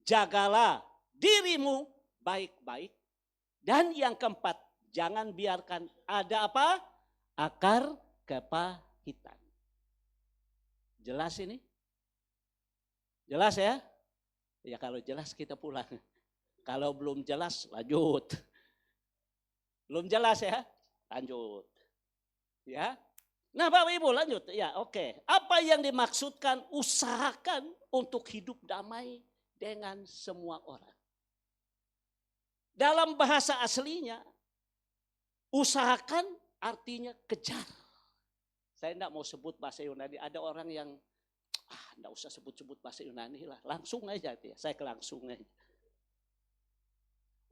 jagalah dirimu baik-baik. Dan yang keempat, jangan biarkan ada apa? Akar kepahitan. Jelas ini? Jelas ya? Ya kalau jelas kita pulang. Kalau belum jelas lanjut. Belum jelas ya? Lanjut. Ya. Nah, Bapak Ibu lanjut. Ya, oke. Apa yang dimaksudkan usahakan untuk hidup damai dengan semua orang? Dalam bahasa aslinya, usahakan artinya kejar. Saya tidak mau sebut bahasa Yunani. Ada orang yang, tidak usah sebut-sebut bahasa Yunani lah. Langsung aja, saya langsung aja.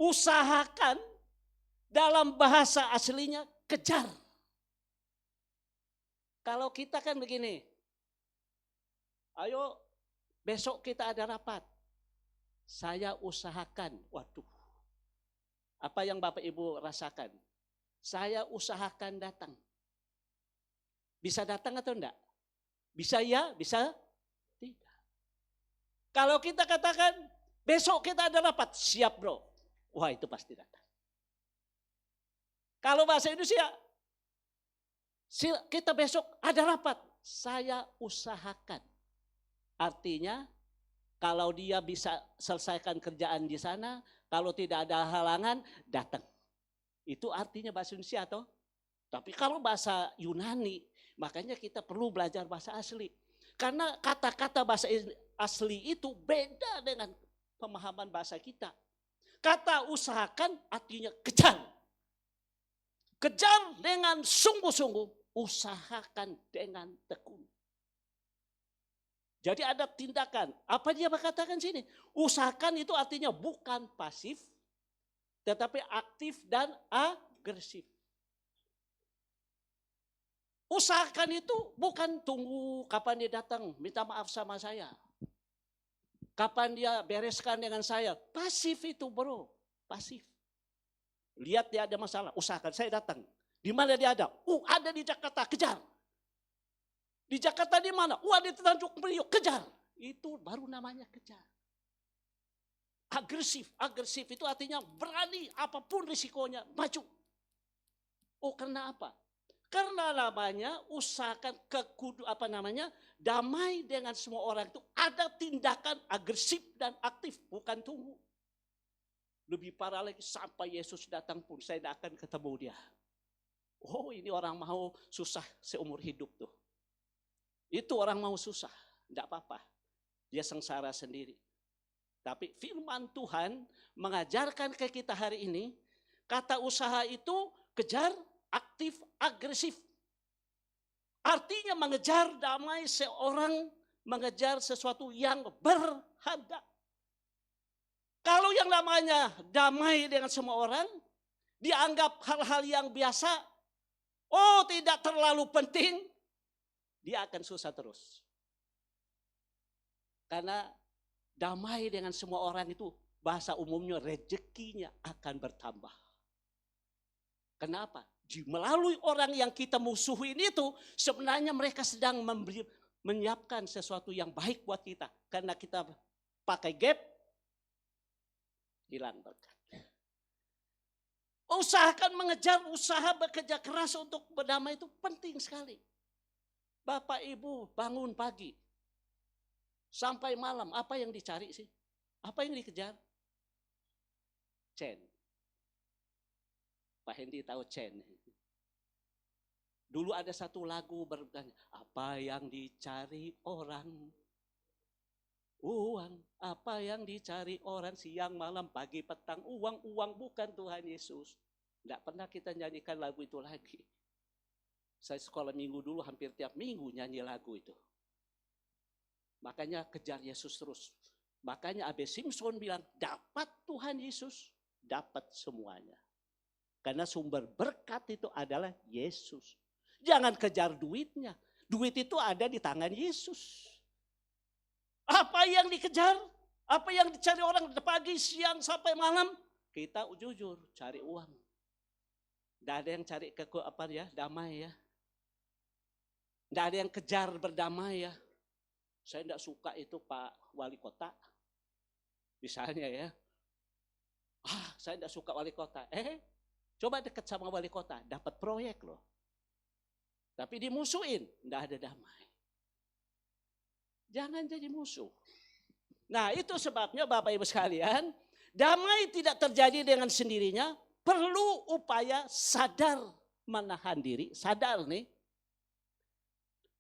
Usahakan dalam bahasa aslinya kejar. Kalau kita kan begini, ayo besok kita ada rapat. Saya usahakan, waduh. Apa yang Bapak Ibu rasakan? Saya usahakan datang. Bisa datang atau enggak? Bisa ya, bisa tidak. Kalau kita katakan, besok kita ada rapat, siap bro. Wah itu pasti datang. Kalau bahasa Indonesia, kita besok ada rapat, saya usahakan. Artinya, kalau dia bisa selesaikan kerjaan di sana, kalau tidak ada halangan, datang. Itu artinya bahasa Indonesia atau? Tapi kalau bahasa Yunani, makanya kita perlu belajar bahasa asli. Karena kata-kata bahasa asli itu beda dengan pemahaman bahasa kita. Kata usahakan artinya kejar. Kejar dengan sungguh-sungguh, usahakan dengan tekun. Jadi ada tindakan. Apa dia berkatakan sini? Usahakan itu artinya bukan pasif, tetapi aktif dan agresif. Usahakan itu bukan tunggu kapan dia datang, minta maaf sama saya. Kapan dia bereskan dengan saya. Pasif itu bro, pasif. Lihat dia ada masalah, usahakan saya datang. Di mana dia ada? Ada di Jakarta, kejar. Di Jakarta di mana? Ada di Tanjung Priok, kejar. Itu baru namanya kejar. Agresif, agresif itu artinya berani apapun risikonya, maju. Karena apa? Karena namanya usahakan damai dengan semua orang itu ada tindakan agresif dan aktif, bukan tunggu. Lebih parah lagi sampai Yesus datang pun saya tidak akan ketemu dia. Ini orang mau susah seumur hidup tuh. Itu orang mau susah, tidak apa-apa. Dia sengsara sendiri. Tapi firman Tuhan mengajarkan ke kita hari ini, kata usaha itu kejar, aktif, agresif. Artinya mengejar damai seorang, mengejar sesuatu yang berharga. Kalau yang namanya damai dengan semua orang, dianggap hal-hal yang biasa, tidak terlalu penting, dia akan susah terus. Karena damai dengan semua orang itu bahasa umumnya rezekinya akan bertambah. Kenapa? Melalui orang yang kita musuhin itu sebenarnya mereka sedang menyiapkan sesuatu yang baik buat kita. Karena kita pakai gap, hilang berkat. Usahakan mengejar, usaha bekerja keras untuk berdamai itu penting sekali. Bapak Ibu bangun pagi sampai malam, apa yang dicari sih? Apa yang dikejar? Chen. Pak Hendy tahu Chen. Dulu ada satu lagu bertanya, apa yang dicari orang? Uang. Apa yang dicari orang siang malam pagi petang? Uang bukan Tuhan Yesus. Tidak pernah kita nyanyikan lagu itu lagi. Saya sekolah minggu dulu hampir tiap minggu nyanyi lagu itu. Makanya kejar Yesus terus. Makanya Abe Simpson bilang, dapat Tuhan Yesus, dapat semuanya. Karena sumber berkat itu adalah Yesus. Jangan kejar duitnya. Duit itu ada di tangan Yesus. Apa yang dikejar? Apa yang dicari orang pagi, siang, sampai malam? Kita jujur cari uang. Tidak ada yang cari damai ya. Tidak ada yang kejar berdamai ya. Saya tidak suka itu Pak Wali Kota. Misalnya ya, saya tidak suka wali kota. Coba dekat sama wali kota, dapat proyek loh. Tapi dimusuhin, tidak ada damai. Jangan jadi musuh. Nah itu sebabnya Bapak Ibu sekalian, damai tidak terjadi dengan sendirinya, perlu upaya sadar menahan diri, sadar nih,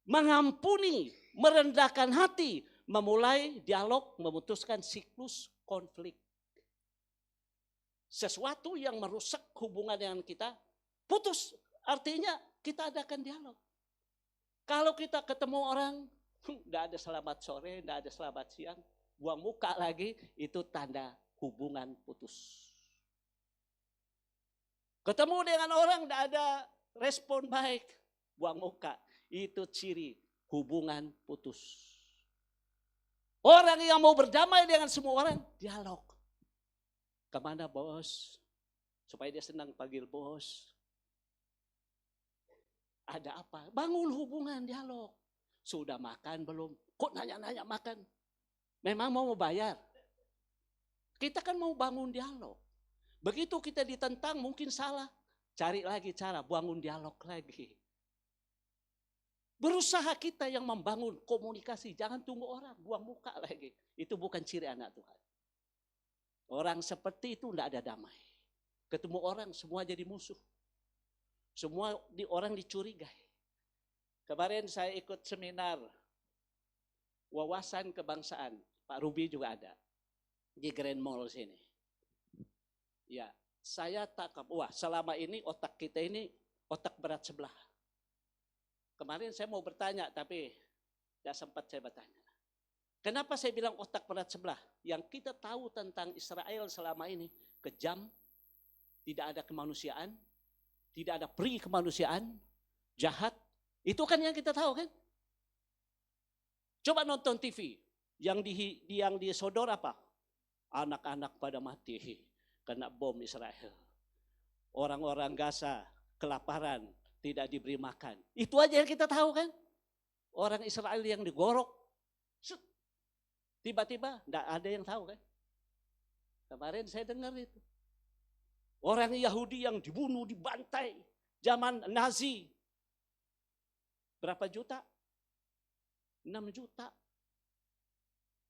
mengampuni, merendahkan hati, memulai dialog, memutuskan siklus konflik. Sesuatu yang merusak hubungan dengan kita, putus, artinya kita adakan dialog. Kalau kita ketemu orang, tidak ada selamat sore, tidak ada selamat siang, buang muka lagi, itu tanda hubungan putus. Ketemu dengan orang tidak ada respon baik, buang muka, itu ciri hubungan putus. Orang yang mau berdamai dengan semua orang, dialog. Kemana bos? Supaya dia senang panggil bos. Ada apa? Bangun hubungan, dialog. Sudah makan belum? Kok nanya-nanya makan? Memang mau bayar? Kita kan mau bangun dialog. Begitu kita ditentang mungkin salah. Cari lagi cara, bangun dialog lagi. Berusaha kita yang membangun komunikasi. Jangan tunggu orang, buang muka lagi. Itu bukan ciri anak Tuhan. Orang seperti itu tidak ada damai. Ketemu orang semua jadi musuh. Semua orang dicurigai. Kemarin saya ikut seminar wawasan kebangsaan. Pak Ruby juga ada. Di Grand Mall sini. Ya, saya takap. Wah, selama ini otak kita ini otak berat sebelah. Kemarin saya mau bertanya, tapi tidak sempat saya bertanya. Kenapa saya bilang otak berat sebelah? Yang kita tahu tentang Israel selama ini, kejam, tidak ada kemanusiaan, tidak ada peri kemanusiaan, jahat. Itu kan yang kita tahu kan? Coba nonton TV, yang disodor apa? Anak-anak pada mati, kena bom Israel. Orang-orang Gaza kelaparan, tidak diberi makan. Itu aja yang kita tahu kan? Orang Israel yang digorok. Tiba-tiba tidak ada yang tahu kan? Kemarin saya dengar itu. Orang Yahudi yang dibunuh, dibantai. Zaman Nazi. Berapa juta? 6 juta.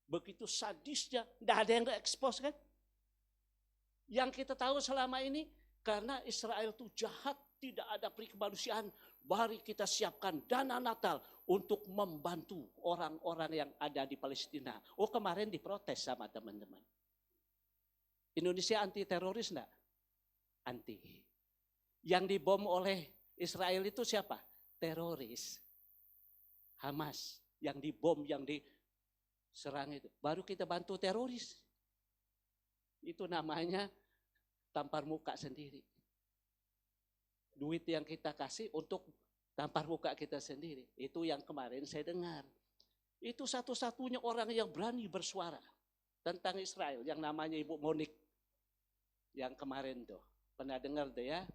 Begitu sadisnya. Tidak ada yang ekspos kan? Yang kita tahu selama ini. Karena Israel itu jahat. Tidak ada peri kemanusiaan. Mari kita siapkan dana Natal. Untuk membantu orang-orang yang ada di Palestina. Oh kemarin diprotes sama teman-teman. Indonesia anti teroris enggak? Anti. Yang dibom oleh Israel itu siapa? Teroris. Hamas. Yang dibom, yang diserang itu. Baru kita bantu teroris. Itu namanya tampar muka sendiri. Duit yang kita kasih untuk tampar muka kita sendiri. Itu yang kemarin saya dengar. Itu satu-satunya orang yang berani bersuara tentang Israel. Yang namanya Ibu Monik. Yang kemarin tuh. Pernah dengar deh ya?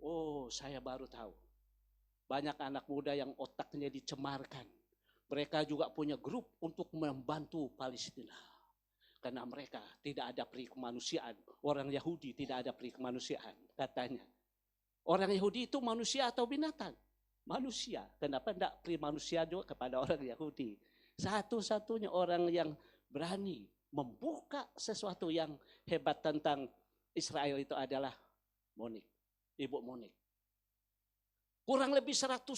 Oh, saya baru tahu. Banyak anak muda yang otaknya dicemarkan. Mereka juga punya grup untuk membantu Palestina. Karena mereka tidak ada peri kemanusiaan. Orang Yahudi tidak ada peri kemanusiaan katanya. Orang Yahudi itu manusia atau binatang? Manusia. Kenapa tidak peri manusia juga kepada orang Yahudi? Satu-satunya orang yang berani membuka sesuatu yang hebat tentang Israel itu adalah Monik, Ibu Monik. Kurang lebih 195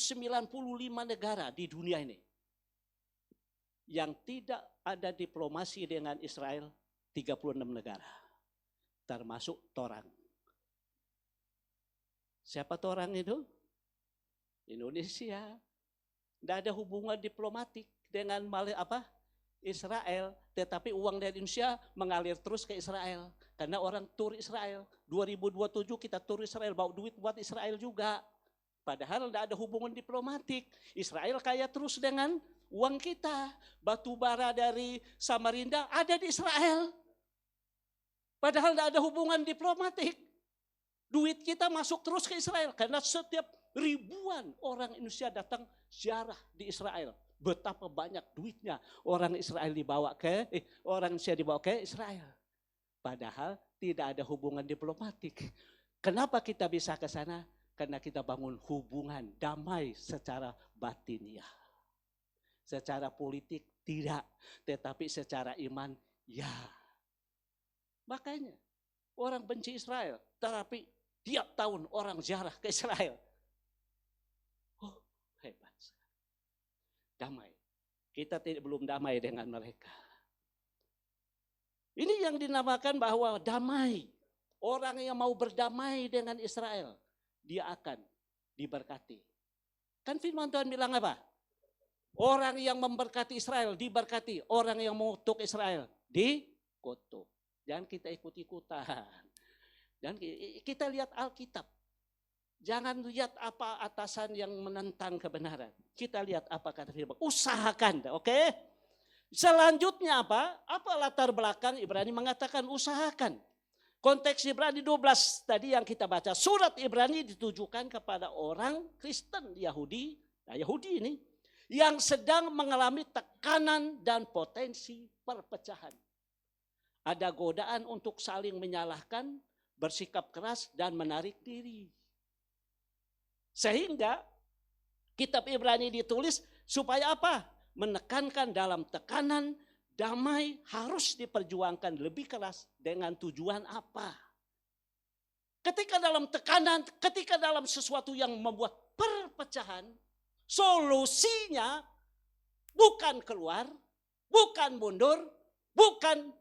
negara di dunia ini yang tidak ada diplomasi dengan Israel, 36 negara. Termasuk Torang. Siapa Torang itu? Indonesia. Tidak ada hubungan diplomatik dengan Israel, tetapi uang dari Indonesia mengalir terus ke Israel. Karena orang tur Israel. 2027 kita tur Israel, bawa duit buat Israel juga. Padahal tidak ada hubungan diplomatik. Israel kaya terus dengan uang kita. Batu bara dari Samarinda ada di Israel. Padahal tidak ada hubungan diplomatik. Duit kita masuk terus ke Israel. Karena setiap ribuan orang Indonesia datang ziarah di Israel. Betapa banyak duitnya orang Israel dibawa ke orang Indonesia dibawa ke Israel. Padahal tidak ada hubungan diplomatik. Kenapa kita bisa ke sana? Karena kita bangun hubungan damai secara batiniah. Secara politik tidak, tetapi secara iman ya. Makanya orang benci Israel, tetapi tiap tahun orang ziarah ke Israel. Oh, hebat. Damai. Kita belum damai dengan mereka. Ini yang dinamakan bahwa damai. Orang yang mau berdamai dengan Israel, dia akan diberkati. Kan firman Tuhan bilang apa? Orang yang memberkati Israel diberkati. Orang yang mengutuk Israel dikutuk. Jangan kita ikut-ikutan. Dan kita lihat Alkitab. Jangan lihat apa atasan yang menentang kebenaran. Kita lihat apa kata firman. Usahakan, oke? Selanjutnya apa? Apa latar belakang Ibrani mengatakan usahakan. Konteks Ibrani 12 tadi yang kita baca. Surat Ibrani ditujukan kepada orang Kristen Yahudi. Nah, Yahudi ini yang sedang mengalami tekanan dan potensi perpecahan. Ada godaan untuk saling menyalahkan, bersikap keras dan menarik diri. Sehingga kitab Ibrani ditulis supaya apa? Menekankan dalam tekanan, damai harus diperjuangkan lebih keras dengan tujuan apa? Ketika dalam tekanan, ketika dalam sesuatu yang membuat perpecahan, solusinya bukan keluar, bukan mundur, bukan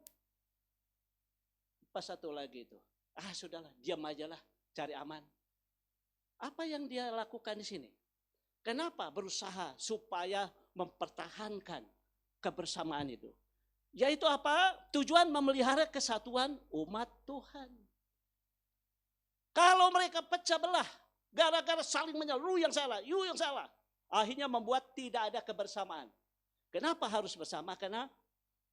apa satu lagi itu. Sudahlah, diam aja lah, cari aman. Apa yang dia lakukan di sini? Kenapa berusaha supaya mempertahankan kebersamaan itu? Yaitu apa? Tujuan memelihara kesatuan umat Tuhan. Kalau mereka pecah belah, gara-gara saling menyalahkan, lu yang salah, you yang salah. Akhirnya membuat tidak ada kebersamaan. Kenapa harus bersama? Karena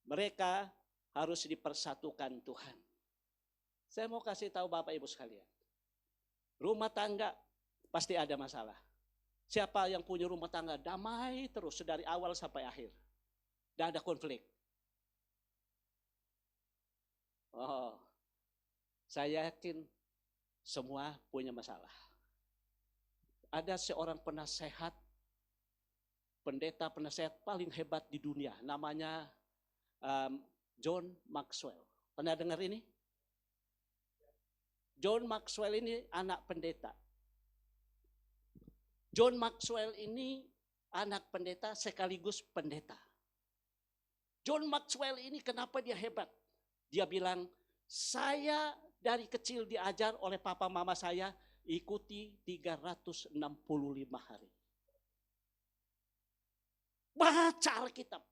mereka harus dipersatukan Tuhan. Saya mau kasih tahu Bapak Ibu sekalian. Rumah tangga pasti ada masalah. Siapa yang punya rumah tangga damai terus dari awal sampai akhir. Tidak ada konflik. Oh, saya yakin semua punya masalah. Ada seorang penasehat, pendeta penasehat paling hebat di dunia. Namanya John Maxwell. Pernah dengar ini? John Maxwell ini anak pendeta. John Maxwell ini anak pendeta sekaligus pendeta. John Maxwell ini kenapa dia hebat? Dia bilang, saya dari kecil diajar oleh papa mama saya ikuti 365 hari. Baca Alkitab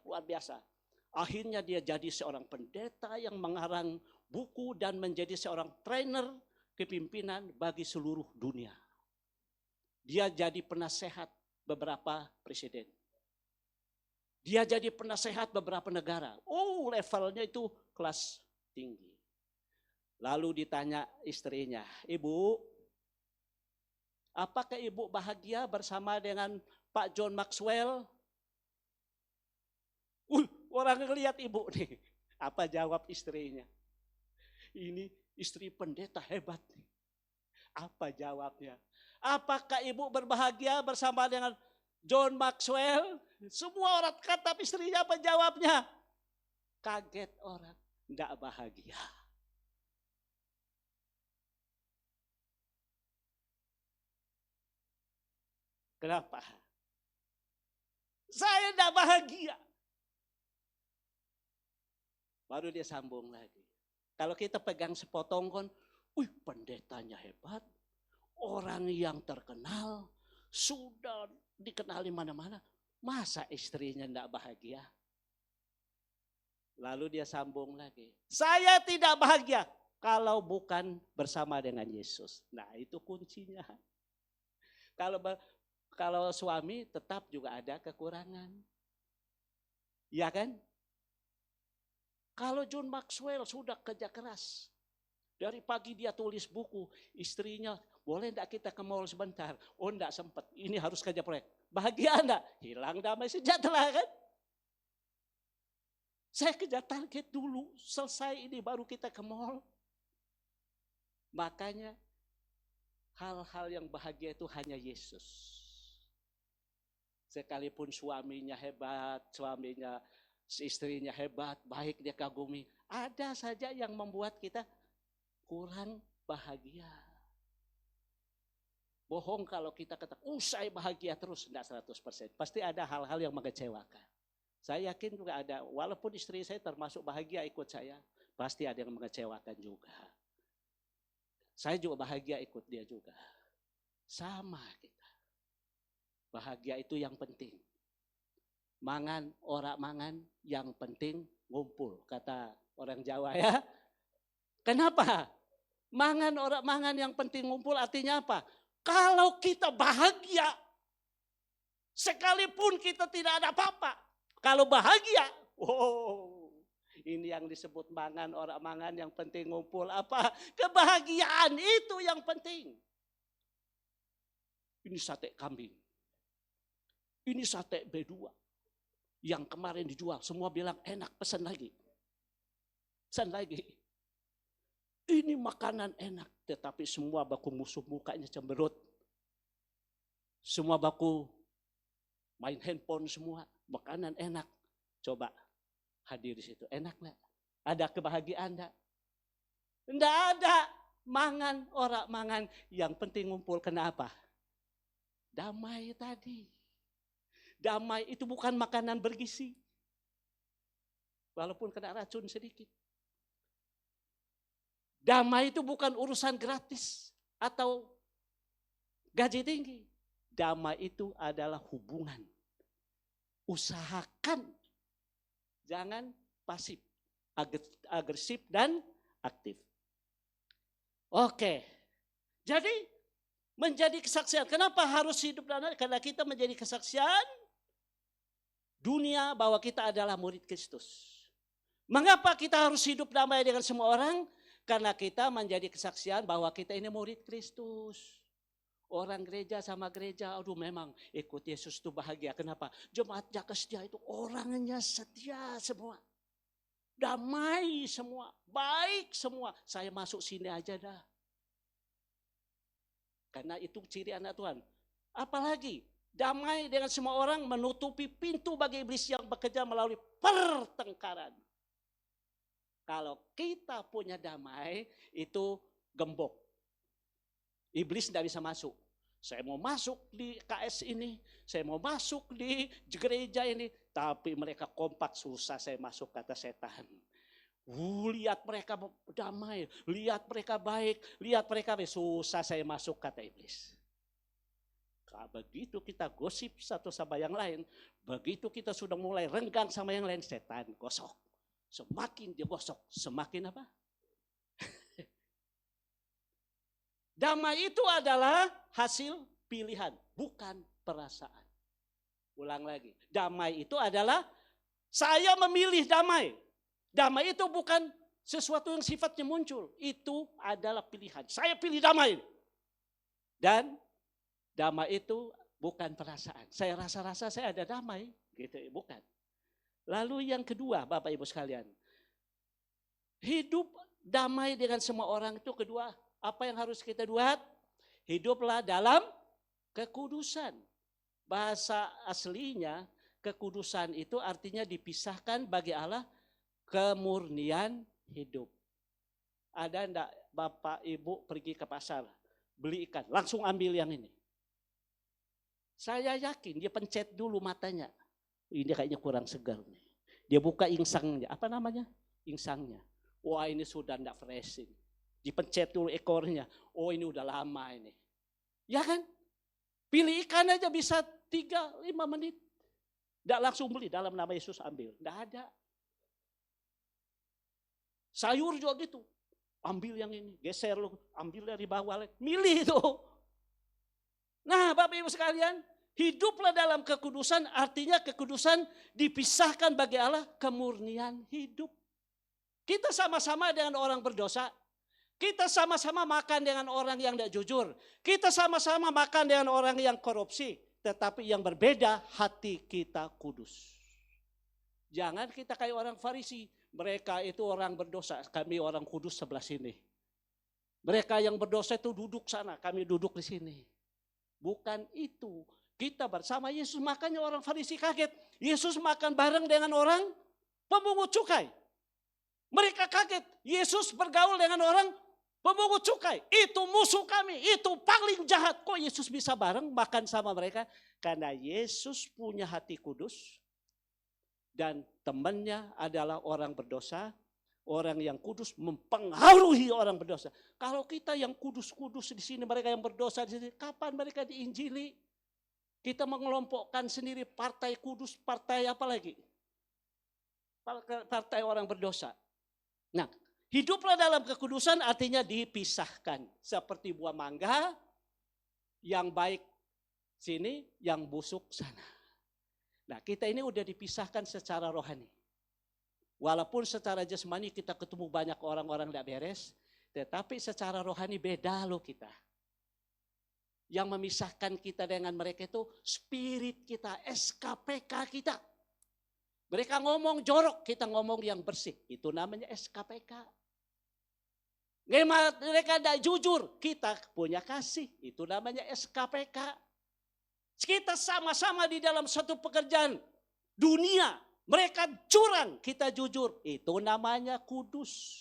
luar biasa. Akhirnya dia jadi seorang pendeta yang mengarang buku dan menjadi seorang trainer kepimpinan bagi seluruh dunia. Dia jadi penasehat beberapa presiden. Dia jadi penasehat beberapa negara. Oh, levelnya itu kelas tinggi. Lalu ditanya istrinya, Ibu, apakah Ibu bahagia bersama dengan Pak John Maxwell? Orang ngelihat Ibu nih. Apa jawab istrinya? Ini istri pendeta hebat nih. Apa jawabnya? Apakah Ibu berbahagia bersama dengan John Maxwell? Semua orang kata istrinya apa jawabnya? Kaget orang, enggak bahagia. Kenapa? Saya enggak bahagia. Baru dia sambung lagi. Kalau kita pegang sepotong kon, pendetanya hebat. Orang yang terkenal, sudah dikenali mana-mana. Masa istrinya enggak bahagia? Lalu dia sambung lagi. Saya tidak bahagia kalau bukan bersama dengan Yesus. Nah, itu kuncinya. Kalau suami tetap juga ada kekurangan. Iya kan? Kalau John Maxwell sudah kerja keras. Dari pagi dia tulis buku. Istrinya, boleh enggak kita ke mall sebentar? Oh enggak sempat, ini harus kerja proyek. Bahagia enggak? Hilang damai sejahtera kan? Saya kejar target dulu, selesai ini baru kita ke mall. Makanya hal-hal yang bahagia itu hanya Yesus. Sekalipun suaminya hebat, istrinya hebat, baik dia kagumi, ada saja yang membuat kita kurang bahagia. Bohong kalau kita katakan, saya bahagia terus, enggak 100%. Pasti ada hal-hal yang mengecewakan. Saya yakin juga ada, walaupun istri saya termasuk bahagia ikut saya, pasti ada yang mengecewakan juga. Saya juga bahagia ikut dia juga. Sama kita. Bahagia itu yang penting. Mangan, ora mangan, yang penting ngumpul, kata orang Jawa ya. Kenapa? Mangan, ora mangan, yang penting ngumpul artinya apa? Kalau kita bahagia, sekalipun kita tidak ada apa-apa, kalau bahagia, ini yang disebut mangan, orang mangan, yang penting ngumpul apa? Kebahagiaan itu yang penting. Ini sate kambing. Ini sate B2. Yang kemarin dijual, semua bilang enak, pesan lagi. Pesan lagi. Ini makanan enak, tetapi semua baku musuh mukanya cemberut. Semua baku main handphone semua, makanan enak. Coba hadir di situ, enak enggak? Ada kebahagiaan enggak? Enggak ada. Mangan, orang mangan, yang penting ngumpul. Kenapa? Damai tadi. Damai itu bukan makanan bergizi. Walaupun kena racun sedikit. Damai itu bukan urusan gratis atau gaji tinggi. Damai itu adalah hubungan. Usahakan. Jangan pasif, agresif dan aktif. Oke. Jadi menjadi kesaksian. Kenapa harus hidup damai? Karena kita menjadi kesaksian dunia bahwa kita adalah murid Kristus. Mengapa kita harus hidup damai dengan semua orang? Karena kita menjadi kesaksian bahwa kita ini murid Kristus. Orang gereja sama gereja, aduh memang ikut Yesus itu bahagia. Kenapa? Jemaat Jaga Setia itu orangnya setia semua. Damai semua, baik semua. Saya masuk sini aja dah. Karena itu ciri anak Tuhan. Apalagi damai dengan semua orang, menutupi pintu bagi iblis yang bekerja melalui pertengkaran. Kalau kita punya damai, itu gembok. Iblis tidak bisa masuk. Saya mau masuk di KS ini, saya mau masuk di gereja ini, tapi mereka kompak, susah saya masuk, kata setan. Lihat mereka damai, lihat mereka baik, lihat mereka baik, susah saya masuk, kata iblis. Begitu kita gosip satu sama yang lain, begitu kita sudah mulai renggang sama yang lain, setan gosok. Semakin dia gosok, semakin apa? Damai itu adalah hasil pilihan, bukan perasaan. Ulang lagi, damai itu adalah saya memilih damai. Damai itu bukan sesuatu yang sifatnya muncul, itu adalah pilihan. Saya pilih damai. Dan damai itu bukan perasaan. Saya rasa-rasa saya ada damai, gitu, bukan. Lalu yang kedua, Bapak Ibu sekalian, hidup damai dengan semua orang itu kedua. Apa yang harus kita buat? Hiduplah dalam kekudusan. Bahasa aslinya kekudusan itu artinya dipisahkan bagi Allah, kemurnian hidup. Ada enggak Bapak Ibu pergi ke pasar, beli ikan, langsung ambil yang ini? Saya yakin dia pencet dulu matanya. Ini kayaknya kurang segar nih. Dia buka insangnya, apa namanya? Insangnya. Wah, ini sudah enggak fresh ini. Dipencet dulu ekornya. Oh, ini udah lama ini. Ya kan? Pilih ikan aja bisa 3-5 menit. Enggak langsung beli, dalam nama Yesus ambil. Enggak ada. Sayur juga gitu. Ambil yang ini, geser lu, ambil dari bawah, milih itu. Nah, Bapak Ibu sekalian, hiduplah dalam kekudusan, artinya kekudusan dipisahkan bagi Allah, kemurnian hidup. Kita sama-sama dengan orang berdosa. Kita sama-sama makan dengan orang yang tidak jujur. Kita sama-sama makan dengan orang yang korupsi. tetapi yang berbeda hati kita kudus. Jangan kita kayak orang Farisi. Mereka itu orang berdosa, kami orang kudus sebelah sini. Mereka yang berdosa itu duduk sana, kami duduk di sini. Bukan itu. Kita bersama Yesus, makanya orang Farisi kaget. Yesus makan bareng dengan orang pemungut cukai. Mereka kaget, Yesus bergaul dengan orang pemungut cukai. Itu musuh kami, itu paling jahat. Kok Yesus bisa bareng makan sama mereka? Karena Yesus punya hati kudus. Dan temannya adalah orang berdosa. Orang yang kudus mempengaruhi orang berdosa. Kalau kita yang kudus-kudus di sini, mereka yang berdosa di sini, kapan mereka diinjili? Kita mengelompokkan sendiri partai kudus, partai apa lagi? Partai orang berdosa. Nah, hiduplah dalam kekudusan artinya dipisahkan. Seperti buah mangga, yang baik sini, yang busuk sana. Nah, kita ini udah dipisahkan secara rohani. Walaupun secara jasmani kita ketemu banyak orang-orang tidak beres, tetapi secara rohani beda loh kita. Yang memisahkan kita dengan mereka itu spirit kita, SKPK kita. Mereka ngomong jorok, kita ngomong yang bersih. Itu namanya SKPK. Mereka tidak jujur, kita punya kasih. Itu namanya SKPK. Kita sama-sama di dalam satu pekerjaan dunia. Mereka curang, kita jujur. Itu namanya kudus.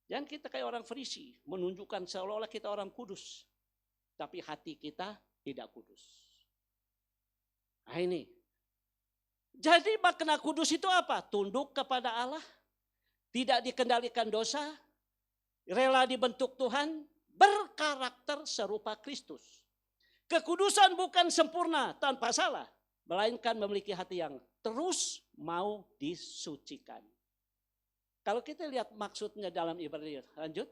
Jangan kita kayak orang Farisi, menunjukkan seolah-olah kita orang kudus. Tapi hati kita tidak kudus. Nah ini. Jadi makna kudus itu apa? Tunduk kepada Allah, tidak dikendalikan dosa, rela dibentuk Tuhan, berkarakter serupa Kristus. Kekudusan bukan sempurna tanpa salah. Melainkan memiliki hati yang terus mau disucikan. Kalau kita lihat maksudnya dalam Ibrani, lanjut.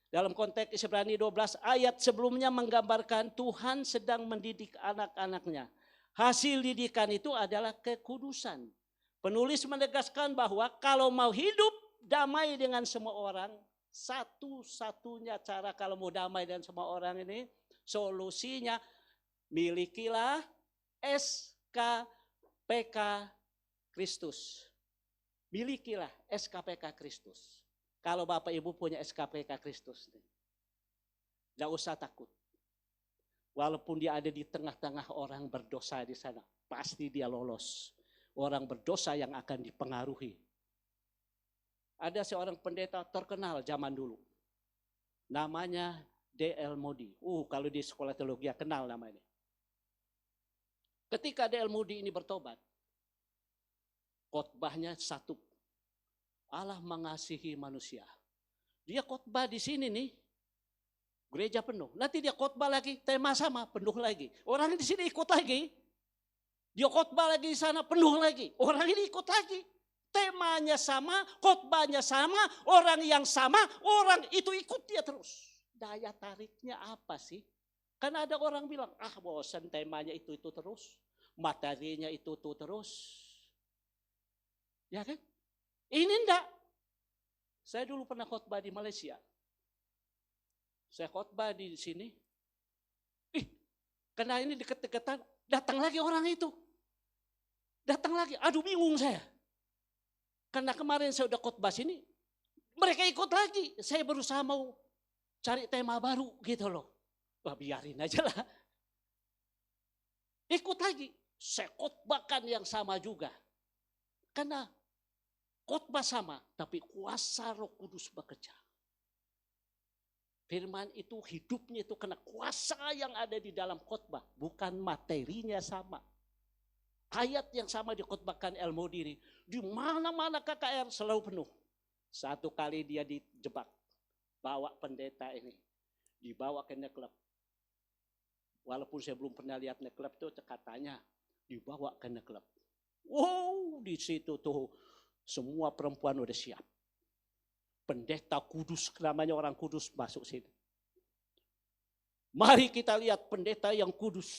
Dalam konteks Ibrani 12 ayat sebelumnya menggambarkan Tuhan sedang mendidik anak-anaknya. Hasil didikan itu adalah kekudusan. Penulis menegaskan bahwa kalau mau hidup damai dengan semua orang, satu-satunya cara kalau mau damai dengan semua orang ini, solusinya milikilah SKPK Kristus. Milikilah SKPK Kristus. Kalau Bapak Ibu punya SKPK Kristus, tidak usah takut. Walaupun dia ada di tengah-tengah orang berdosa di sana, pasti dia lolos. Orang berdosa yang akan dipengaruhi. Ada seorang pendeta terkenal zaman dulu. Namanya D.L. Moody. Kalau di sekolah teologi kenal namanya. Ketika D.L. Moody ini bertobat, khotbahnya satu. Allah mengasihi manusia. Dia khotbah di sini nih, gereja penuh. Nanti dia khotbah lagi, tema sama, penuh lagi. Orang di sini ikut lagi. Dia khotbah lagi di sana, penuh lagi. Orang ini ikut lagi. Temanya sama, khotbahnya sama, orang yang sama, orang itu ikut dia terus. Daya tariknya apa sih? Kan ada orang bilang, bosan temanya itu terus. Materinya itu terus. Ya kan? Ini enggak. Saya dulu pernah khotbah di Malaysia. Saya khotbah di sini. Karena ini deket-deketan, datang lagi orang itu. Datang lagi, aduh bingung saya. Karena kemarin saya udah khotbah sini, mereka ikut lagi. Saya berusaha mau cari tema baru gitu loh. Wah biarin aja lah. Ikut lagi. Saya khotbahkan yang sama juga. Karena khotbah sama, tapi kuasa Roh Kudus bekerja. Firman itu hidupnya itu kena kuasa yang ada di dalam khotbah. Bukan materinya sama. Ayat yang sama dikhotbahkan El Modiri. Di mana-mana KKR selalu penuh. Satu kali dia dijebak. Bawa pendeta ini. Dibawa ke nightclub. Walaupun saya belum pernah lihat nightclub itu katanya dibawa ke nightclub. Wow, di situ tuh semua perempuan udah siap. Pendeta kudus, namanya orang kudus masuk sini. Mari kita lihat pendeta yang kudus.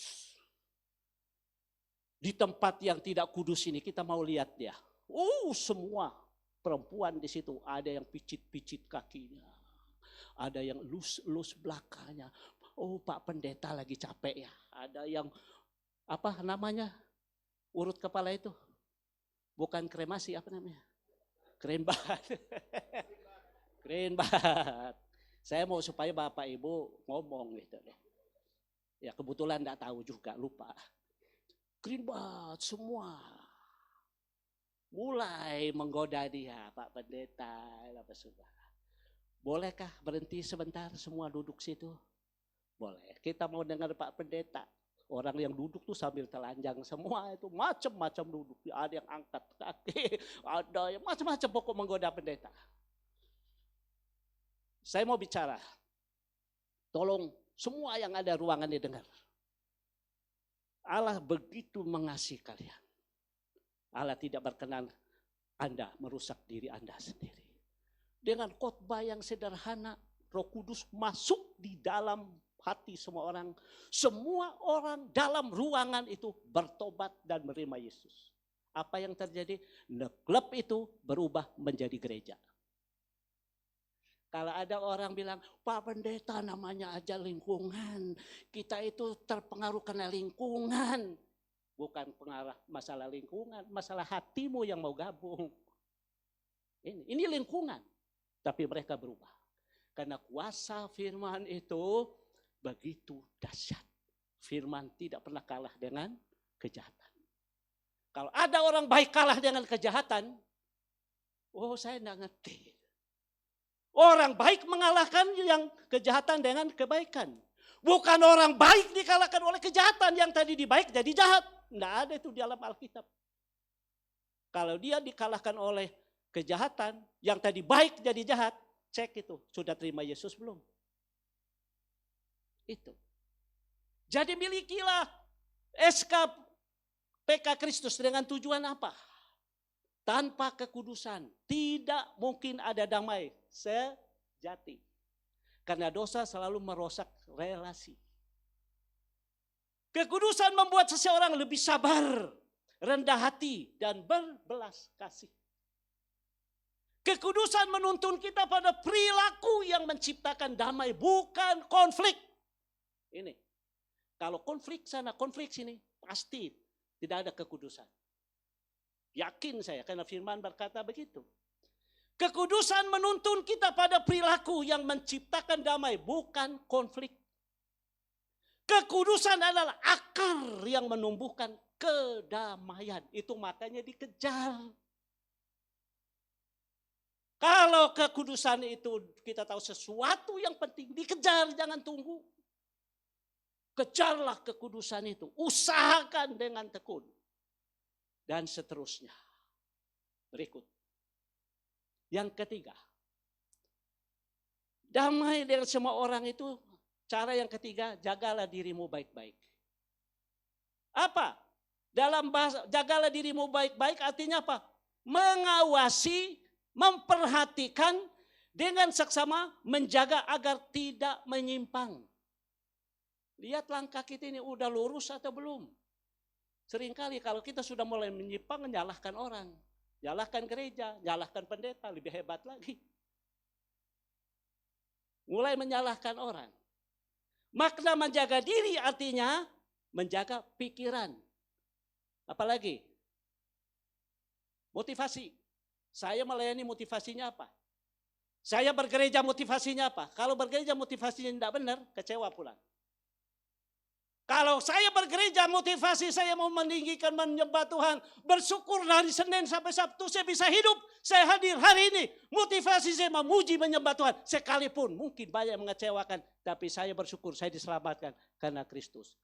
Di tempat yang tidak kudus ini kita mau lihat dia. Semua perempuan di situ ada yang picit-picit kakinya. Ada yang lus belakangnya. Oh, Pak Pendeta lagi capek ya. Ada yang apa namanya? Urut kepala itu. Bukan kremasi, apa namanya? Krenbat. Krenbat. Saya mau supaya Bapak Ibu ngomong gitu. Ya kebetulan enggak tahu juga, lupa. Krenbat semua. Mulai menggoda dia, Pak Pendeta, apa sudah. Bolehkah berhenti sebentar semua duduk situ? Boleh. Kita mau dengar Pak Pendeta. Orang yang duduk tuh sambil telanjang semua itu macam-macam duduk. Ada yang angkat kaki, ada yang macam-macam pokok menggoda pendeta. Saya mau bicara. Tolong semua yang ada ruangan didengar. Allah begitu mengasihi kalian. Allah tidak berkenan Anda merusak diri Anda sendiri. Dengan khotbah yang sederhana, Roh Kudus masuk di dalam hati semua orang. Semua orang dalam ruangan itu bertobat dan menerima Yesus. Apa yang terjadi? Klub itu berubah menjadi gereja. Kalau ada orang bilang, Pak Pendeta namanya aja lingkungan. Kita itu terpengaruh karena lingkungan. Bukan pengaruh masalah lingkungan, masalah hatimu yang mau gabung. Ini lingkungan. Tapi mereka berubah. Karena kuasa firman itu begitu dahsyat. Firman tidak pernah kalah dengan kejahatan. Kalau ada orang baik kalah dengan kejahatan, oh saya tidak ngerti. Orang baik mengalahkan yang kejahatan dengan kebaikan. Bukan orang baik dikalahkan oleh kejahatan, yang tadi baik jadi jahat. Tidak ada itu di dalam Alkitab. Kalau dia dikalahkan oleh kejahatan, yang tadi baik jadi jahat, cek itu, sudah terima Yesus belum? Itu. Jadi milikilah SK PK Kristus dengan tujuan apa? Tanpa kekudusan tidak mungkin ada damai sejati. Karena dosa selalu merusak relasi. Kekudusan membuat seseorang lebih sabar, rendah hati, dan berbelas kasih. Kekudusan menuntun kita pada perilaku yang menciptakan damai, bukan konflik. Ini, kalau konflik sana, konflik sini, pasti tidak ada kekudusan. Yakin saya, karena firman berkata begitu. Kekudusan menuntun kita pada perilaku yang menciptakan damai, bukan konflik. Kekudusan adalah akar yang menumbuhkan kedamaian. Itu makanya dikejar. Kalau kekudusan itu kita tahu sesuatu yang penting, dikejar, jangan tunggu. Kejarlah kekudusan itu, usahakan dengan tekun. Dan seterusnya. Berikut. Yang ketiga. Damai dengan semua orang itu, cara yang ketiga, jagalah dirimu baik-baik. Apa? Dalam bahasa jagalah dirimu baik-baik artinya apa? Mengawasi, memperhatikan, dengan seksama menjaga agar tidak menyimpang. Lihat langkah kita ini udah lurus atau belum? Seringkali kalau kita sudah mulai menyimpang, menyalahkan orang. Nyalahkan gereja, nyalahkan pendeta, lebih hebat lagi. Mulai menyalahkan orang. Makna menjaga diri artinya menjaga pikiran. Apalagi? Motivasi. Saya melayani motivasinya apa? Saya bergereja motivasinya apa? Kalau bergereja motivasinya tidak benar, kecewa pulang. Kalau saya bergereja motivasi saya mau meninggikan, menyembah Tuhan. Bersyukur dari Senin sampai Sabtu saya bisa hidup. Saya hadir hari ini. Motivasi saya memuji menyembah Tuhan. Sekalipun mungkin banyak mengecewakan. Tapi saya bersyukur saya diselamatkan karena Kristus.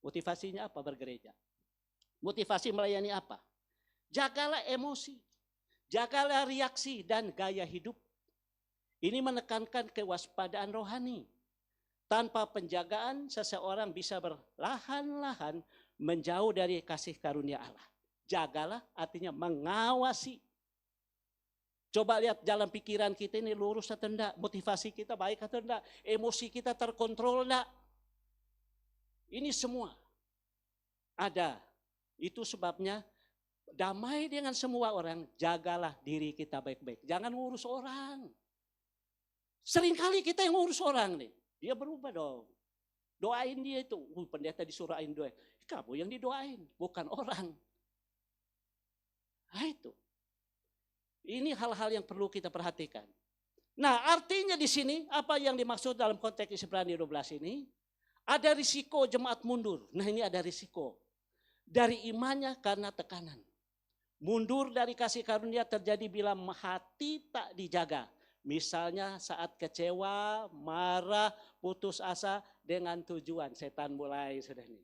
Motivasinya apa bergereja? Motivasi melayani apa? Jagalah emosi. Jagalah reaksi dan gaya hidup. Ini menekankan kewaspadaan rohani. Tanpa penjagaan, seseorang bisa berlahan-lahan menjauh dari kasih karunia Allah. Jagalah artinya mengawasi. Coba lihat dalam pikiran kita ini lurus atau enggak, motivasi kita baik atau enggak, emosi kita terkontrol enggak. Ini semua ada. Itu sebabnya damai dengan semua orang, jagalah diri kita baik-baik. Jangan ngurus orang. Seringkali kita yang ngurus orang nih. Dia berubah dong. Doain dia itu. Pendeta disuruhin doain. Kamu yang didoain, bukan orang. Nah itu. Ini hal-hal yang perlu kita perhatikan. Nah artinya di sini, apa yang dimaksud dalam konteks Ibrani 12 ini, ada risiko jemaat mundur. Nah ini ada risiko. Dari imannya karena tekanan. Mundur dari kasih karunia terjadi bila hati tak dijaga. Misalnya saat kecewa, marah, putus asa dengan tujuan. Setan mulai sudah ini.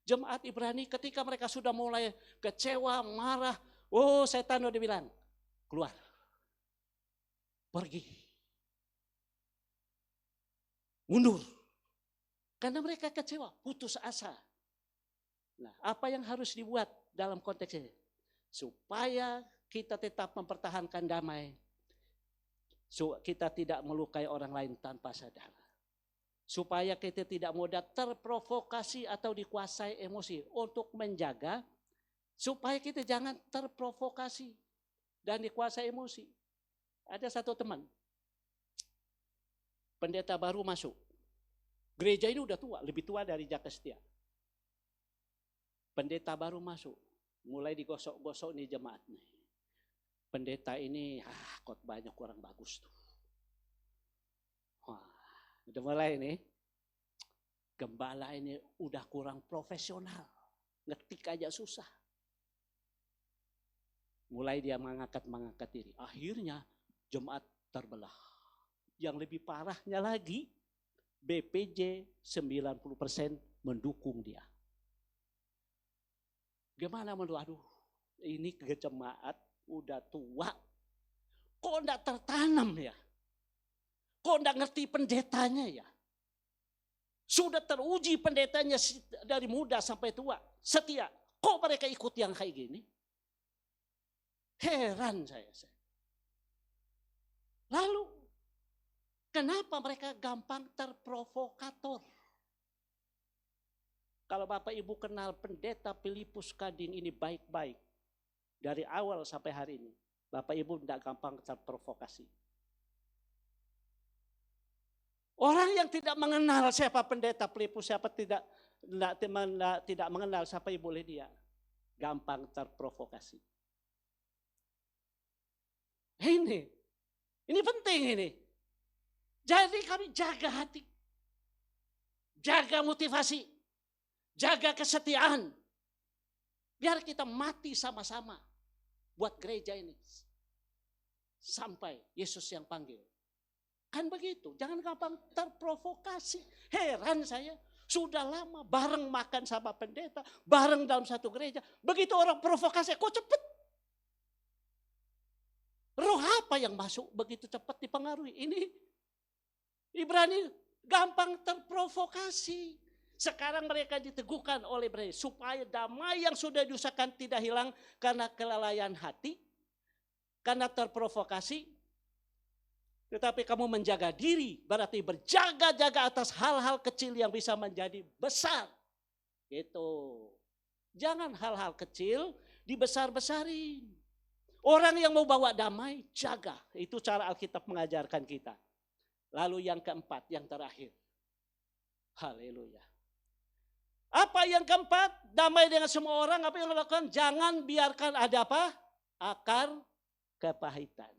Jemaat Ibrani ketika mereka sudah mulai kecewa, marah. Oh setan udah bilang, keluar. Pergi. Mundur. Karena mereka kecewa, putus asa. Nah, apa yang harus dibuat dalam konteks ini? Supaya kita tetap mempertahankan damai. Kita tidak melukai orang lain tanpa sadar. Supaya kita tidak mudah terprovokasi atau dikuasai emosi. Untuk menjaga, supaya kita jangan terprovokasi dan dikuasai emosi. Ada satu teman, pendeta baru masuk. Gereja ini udah tua, lebih tua dari Jaka Setia. Pendeta baru masuk, mulai digosok-gosok nih jemaat nih. Pendeta ini, khotbahnya kurang bagus tuh. Wah, udah mulai nih. Gembala ini udah kurang profesional, ngetik aja susah. Mulai dia mengangkat diri. Akhirnya jemaat terbelah. Yang lebih parahnya lagi, BPJ 90% mendukung dia. Gimana menurut, aduh ini ke jemaat udah tua, kok enggak tertanam ya? Kok enggak ngerti pendetanya ya? Sudah teruji pendetanya dari muda sampai tua, setia. Kok mereka ikut yang kayak gini? Heran saya. Lalu, kenapa mereka gampang terprovokator? Kalau Bapak Ibu kenal pendeta Filipus Kading ini baik-baik, dari awal sampai hari ini, Bapak Ibu tidak gampang terprovokasi. Orang yang tidak mengenal siapa pendeta Filipus, siapa tidak mengenal siapa Ibu Lydia, gampang terprovokasi. Ini penting ini. Jadi kami jaga hati, jaga motivasi, jaga kesetiaan. Biar kita mati sama-sama buat gereja ini. Sampai Yesus yang panggil. Kan begitu, jangan gampang terprovokasi. Heran saya, sudah lama bareng makan sama pendeta, bareng dalam satu gereja. Begitu orang provokasi, kok cepet? Roh apa yang masuk begitu cepat dipengaruhi? Ini Ibrani gampang terprovokasi. Sekarang mereka diteguhkan oleh Ibrani supaya damai yang sudah diusahakan tidak hilang karena kelalaian hati, karena terprovokasi. Tetapi kamu menjaga diri, berarti berjaga-jaga atas hal-hal kecil yang bisa menjadi besar. Gitu. Jangan hal-hal kecil dibesar-besarin. Orang yang mau bawa damai, jaga. Itu cara Alkitab mengajarkan kita. Lalu yang keempat, yang terakhir. Haleluya. Apa yang keempat? Damai dengan semua orang. Apa yang dilakukan? Jangan biarkan ada apa? Akar kepahitan.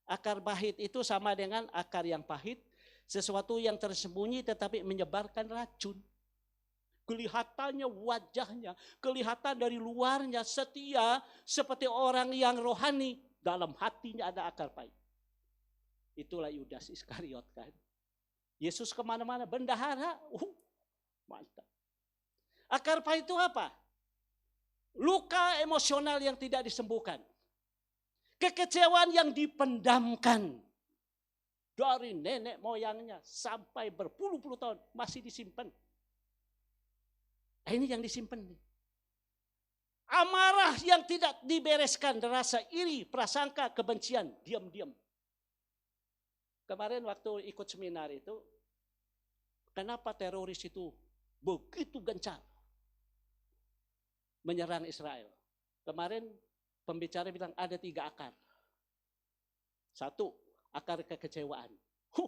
Akar pahit itu sama dengan akar yang pahit. Sesuatu yang tersembunyi tetapi menyebarkan racun. Kelihatannya wajahnya, kelihatan dari luarnya setia seperti orang yang rohani. Dalam hatinya ada akar pahit. Itulah Yudas Iskariot kan. Yesus kemana-mana, bendahara. Mantap. Akar pahit itu apa? Luka emosional yang tidak disembuhkan. Kekecewaan yang dipendamkan. Dari nenek moyangnya sampai berpuluh-puluh tahun masih disimpan. Ini yang disimpan nih. Amarah yang tidak dibereskan, rasa iri, prasangka, kebencian, diam-diam. Kemarin waktu ikut seminar itu, kenapa teroris itu begitu gencar menyerang Israel? Kemarin pembicara bilang ada 3 akar. 1, akar kekecewaan.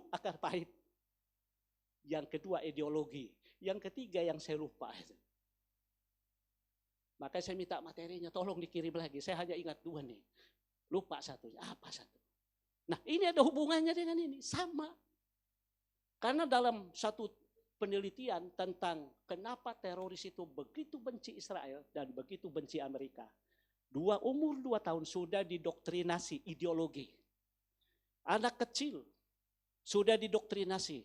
Akar pahit. Yang kedua ideologi. Yang ketiga yang saya lupa. Makanya saya minta materinya, tolong dikirim lagi. Saya hanya ingat 2 nih. Lupa satunya, apa satu? Nah ini ada hubungannya dengan ini, sama. Karena dalam satu penelitian tentang kenapa teroris itu begitu benci Israel dan begitu benci Amerika. Umur 2 tahun sudah didoktrinasi ideologi. Anak kecil sudah didoktrinasi.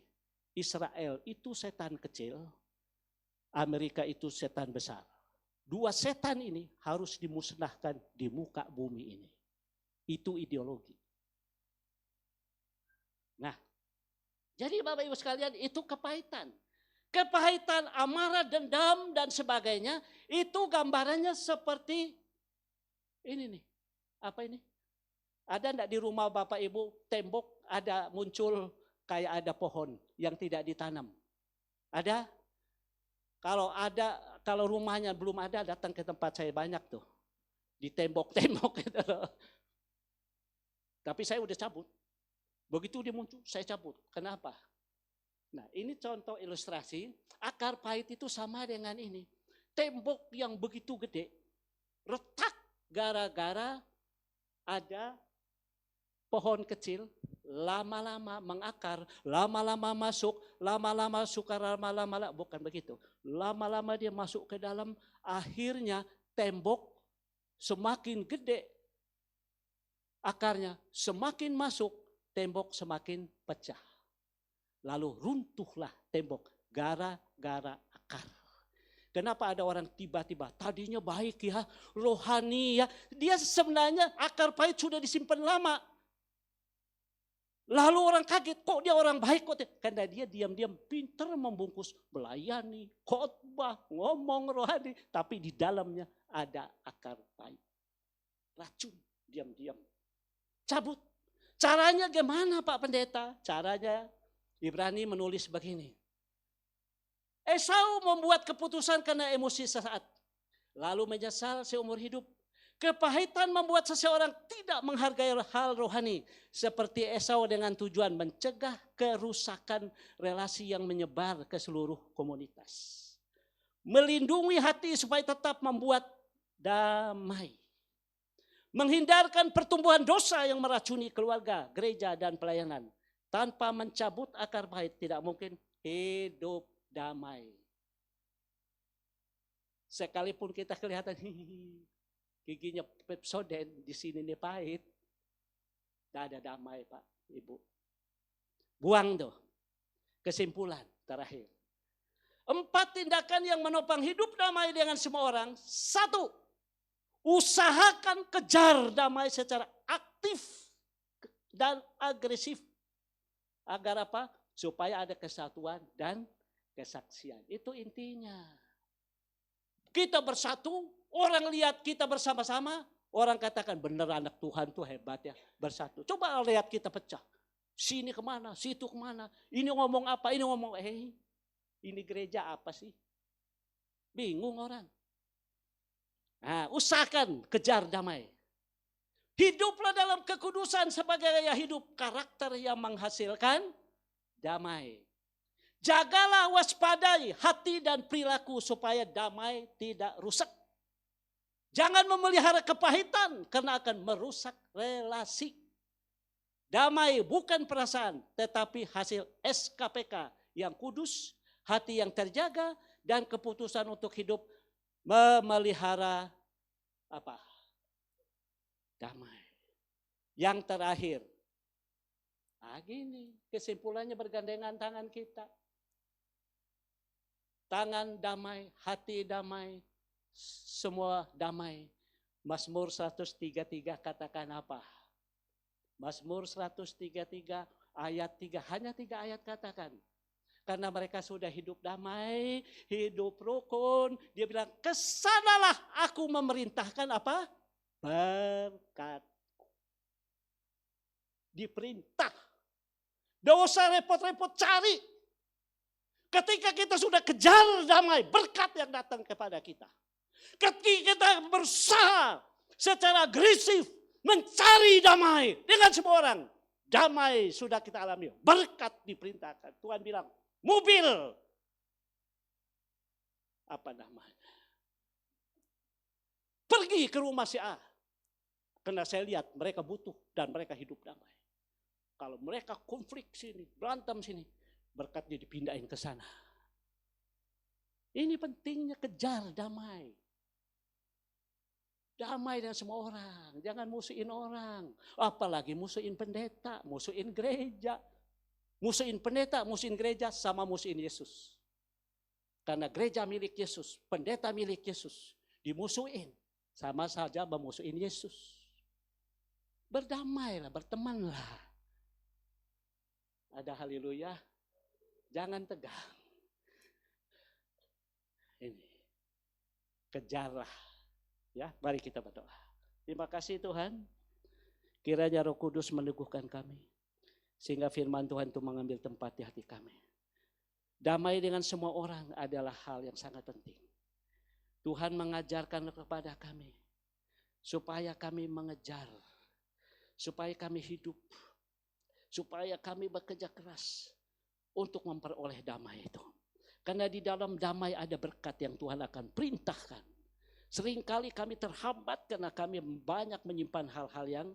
Israel itu setan kecil, Amerika itu setan besar. 2 setan ini harus dimusnahkan di muka bumi ini. Itu ideologi. Nah, jadi Bapak Ibu sekalian itu kepahitan. Kepahitan, amarah, dendam dan sebagainya itu gambarannya seperti ini nih. Apa ini? Ada enggak di rumah Bapak Ibu tembok ada muncul kayak ada pohon yang tidak ditanam? Ada? Kalau ada, kalau rumahnya belum ada, datang ke tempat saya banyak tuh. Di tembok-tembok gitu. Tapi saya udah cabut. Begitu dia muncul, saya cabut. Kenapa? Nah ini contoh ilustrasi, akar pahit itu sama dengan ini. Tembok yang begitu gede, retak gara-gara ada pohon kecil, lama-lama mengakar, lama-lama masuk, lama-lama suka, lama-lama, bukan begitu. Lama-lama dia masuk ke dalam, akhirnya tembok semakin gede akarnya, semakin masuk, tembok semakin pecah. Lalu runtuhlah tembok gara-gara akar. Kenapa ada orang tiba-tiba tadinya baik ya, rohani ya. Dia sebenarnya akar pahit sudah disimpan lama. Lalu orang kaget, kok dia orang baik kok. Karena dia diam-diam pintar membungkus, melayani, khotbah, ngomong rohani. Tapi di dalamnya ada akar pahit. Racun, diam-diam. Cabut. Caranya gimana Pak Pendeta? Caranya Ibrani menulis begini. Esau membuat keputusan karena emosi sesaat. Lalu menyesal seumur hidup. Kepahitan membuat seseorang tidak menghargai hal rohani. Seperti Esau dengan tujuan mencegah kerusakan relasi yang menyebar ke seluruh komunitas. Melindungi hati supaya tetap membuat damai. Menghindarkan pertumbuhan dosa yang meracuni keluarga, gereja, dan pelayanan. Tanpa mencabut akar pahit tidak mungkin hidup damai. Sekalipun kita kelihatan giginya Pepsodent, di sini nih pahit. Tidak ada damai Pak, Ibu. Buang tuh. Kesimpulan terakhir. 4 tindakan yang menopang hidup damai dengan semua orang. 1. Usahakan kejar damai secara aktif dan agresif. Agar apa? Supaya ada kesatuan dan kesaksian. Itu intinya. Kita bersatu, orang lihat kita bersama-sama, orang katakan benar anak Tuhan tuh hebat ya, bersatu. Coba lihat kita pecah. Sini kemana, situ kemana, ini ngomong apa, ini ngomong, ini gereja apa sih? Bingung orang. Nah, usahakan kejar damai. Hiduplah dalam kekudusan sebagai gaya hidup, karakter yang menghasilkan damai. Jagalah, waspadai hati dan perilaku supaya damai tidak rusak. Jangan memelihara kepahitan karena akan merusak relasi. Damai bukan perasaan tetapi hasil SKPK yang kudus, hati yang terjaga dan keputusan untuk hidup memelihara apa? Damai. Yang terakhir. Gini, kesimpulannya bergandengan tangan kita. Tangan damai, hati damai, semua damai. Mazmur 133 katakan apa? Mazmur 133 ayat 3, hanya 3 ayat katakan. Karena mereka sudah hidup damai, hidup rukun. Dia bilang, kesanalah aku memerintahkan apa? Berkat. Diperintah. Tidak usah repot-repot cari. Ketika kita sudah kejar damai, berkat yang datang kepada kita. Ketika kita berusaha secara agresif mencari damai dengan semua orang. Damai sudah kita alami, berkat diperintahkan. Tuhan bilang, mobil, apa namanya, pergi ke rumah si A. Karena saya lihat mereka butuh dan mereka hidup damai. Kalau mereka konflik sini, berantem sini, berkatnya dipindahin ke sana. Ini pentingnya kejar damai. Damai dengan semua orang, jangan musuhin orang. Apalagi musuhin pendeta, musuhin gereja. Musuhin pendeta, musuhin gereja sama musuhin Yesus. Karena gereja milik Yesus, pendeta milik Yesus, dimusuhin. Sama saja memusuhin Yesus. Berdamailah, bertemanlah. Ada haleluya. Jangan tegang. Ini. Kejarlah. Ya, mari kita berdoa. Terima kasih Tuhan. Kiranya Roh Kudus meneguhkan kami. Sehingga firman Tuhan itu mengambil tempat di hati kami. Damai dengan semua orang adalah hal yang sangat penting. Tuhan mengajarkan kepada kami. Supaya kami mengejar. Supaya kami hidup. Supaya kami bekerja keras. Untuk memperoleh damai itu. Karena di dalam damai ada berkat yang Tuhan akan perintahkan. Seringkali kami terhambat karena kami banyak menyimpan hal-hal yang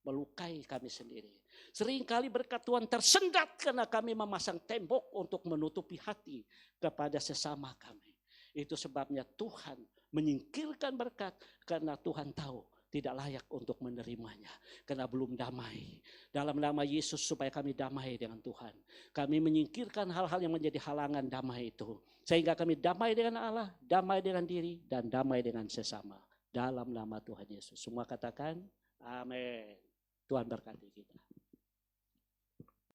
melukai kami sendiri. Seringkali berkat Tuhan tersendat karena kami memasang tembok untuk menutupi hati kepada sesama kami. Itu sebabnya Tuhan menyingkirkan berkat karena Tuhan tahu tidak layak untuk menerimanya. Karena belum damai. Dalam nama Yesus supaya kami damai dengan Tuhan. Kami menyingkirkan hal-hal yang menjadi halangan damai itu. Sehingga kami damai dengan Allah, damai dengan diri, dan damai dengan sesama. Dalam nama Tuhan Yesus. Semua katakan, amin. Tuhan berkati kita.